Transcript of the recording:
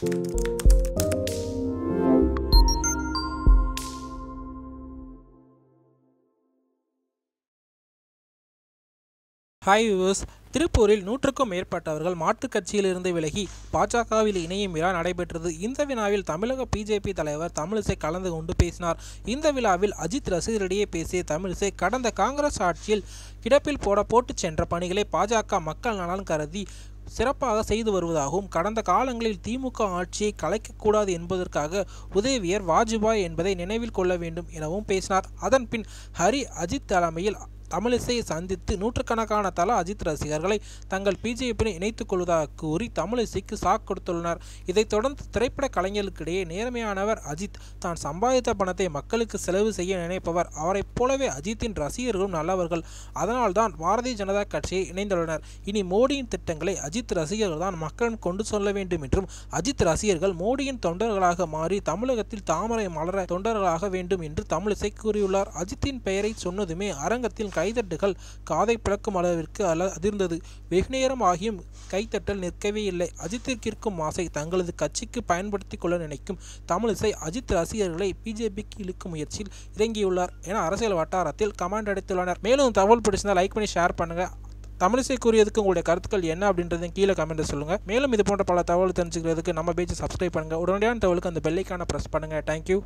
Hi viewers, திருப்பூரில் 100க்கும் மேற்பட்டவர்கள் மாற்றுக் கட்சியிலிருந்து விலகி பாஜகவில் இணையும் விழா நடைபெற்றது. இந்த விழாவில் தமிழக பிஜேபி தலைவர் தமிழிசை கலந்து கொண்டு பேசினார். இந்த விழாவில் அஜித் ரசிகர்களிடையே பேசிய தமிழிசை, கடந்த காங்கிரஸ் ஆட்சியில் கிடப்பில் போட்டுச் சென்ற பணிகளை பாஜக மக்கள் நலன் கருதி சிறப்பாக செய்து வருவதாகவும், கடந்த காலங்களில் திமுக ஆட்சியை கலைக்கக்கூடாது என்பதற்காக உதவியர் வாஜ்பாய் என்பதை நினைவில் கொள்ள வேண்டும் எனவும் பேசினார். அதன் பின் அஜித் தலைமையில் தமிழிசையை சந்தித்து நூற்றுக்கணக்கான தல அஜித் ரசிகர்களை தங்கள் பிஜேபியுடன் இணைத்துக் கொள்வதாக கூறி தமிழிசைக்கு சாக் கொடுத்துள்ளனர். இதைத் தொடர்ந்து திரைப்பட கலைஞர்களுக்கிடையே நேர்மையானவர் அஜித், தான் சம்பாதித்த பணத்தை மக்களுக்கு செலவு செய்ய நினைப்பவர், அவரைப் போலவே அஜித்தின் ரசிகர்களும் நல்லவர்கள், அதனால்தான் பாரதிய ஜனதா கட்சியை இணைந்துள்ளனர். இனி மோடியின் திட்டங்களை அஜித் ரசிகர்கள் தான் மக்களிடம் கொண்டு சொல்ல வேண்டும் என்றும், அஜித் ரசிகர்கள் மோடியின் தொண்டர்களாக மாறி தமிழகத்தில் தாமரை மலர தொண்டர்களாக வேண்டும் என்று தமிழிசை கூறியுள்ளார். அஜித்தின் பெயரை சொன்னதுமே அரங்கத்தில் கைதட்டுகள் காதை பிளக்கும் அளவிற்கு அதிர்ந்தது. வெகுநேரம் ஆகியும் கைத்தட்டல் நிற்கவே இல்லை. அஜித்திற்கு இருக்கும் ஆசை தங்களது கட்சிக்கு பயன்படுத்திக் கொள்ள நினைக்கும் தமிழிசை அஜித் ரசிகர்களை பிஜேபிக்கு இழுக்கும் முயற்சியில் இறங்கியுள்ளார் என அரசியல் வட்டாரத்தில் கமெண்ட் அடித்துள்ளனர். மேலும் தகவல் பிடிச்சிருந்தா லைக் பண்ணி ஷேர் பண்ணுங்க. தமிழிசை கூறியதுக்கு உங்களுடைய கருத்துக்கள் என்ன அப்படின்றதையும் கீழே கமெண்ட் சொல்லுங்க. மேலும் இது போன்ற பல தகவல் தெரிஞ்சுக்கிறதுக்கு நம்ம பேஜை சப்ஸ்கிரைப் பண்ணுங்க. உடனடியான தகவலுக்கு அந்த பெல் ஐகானை பிரஸ் பண்ணுங்க. தேங்க்யூ.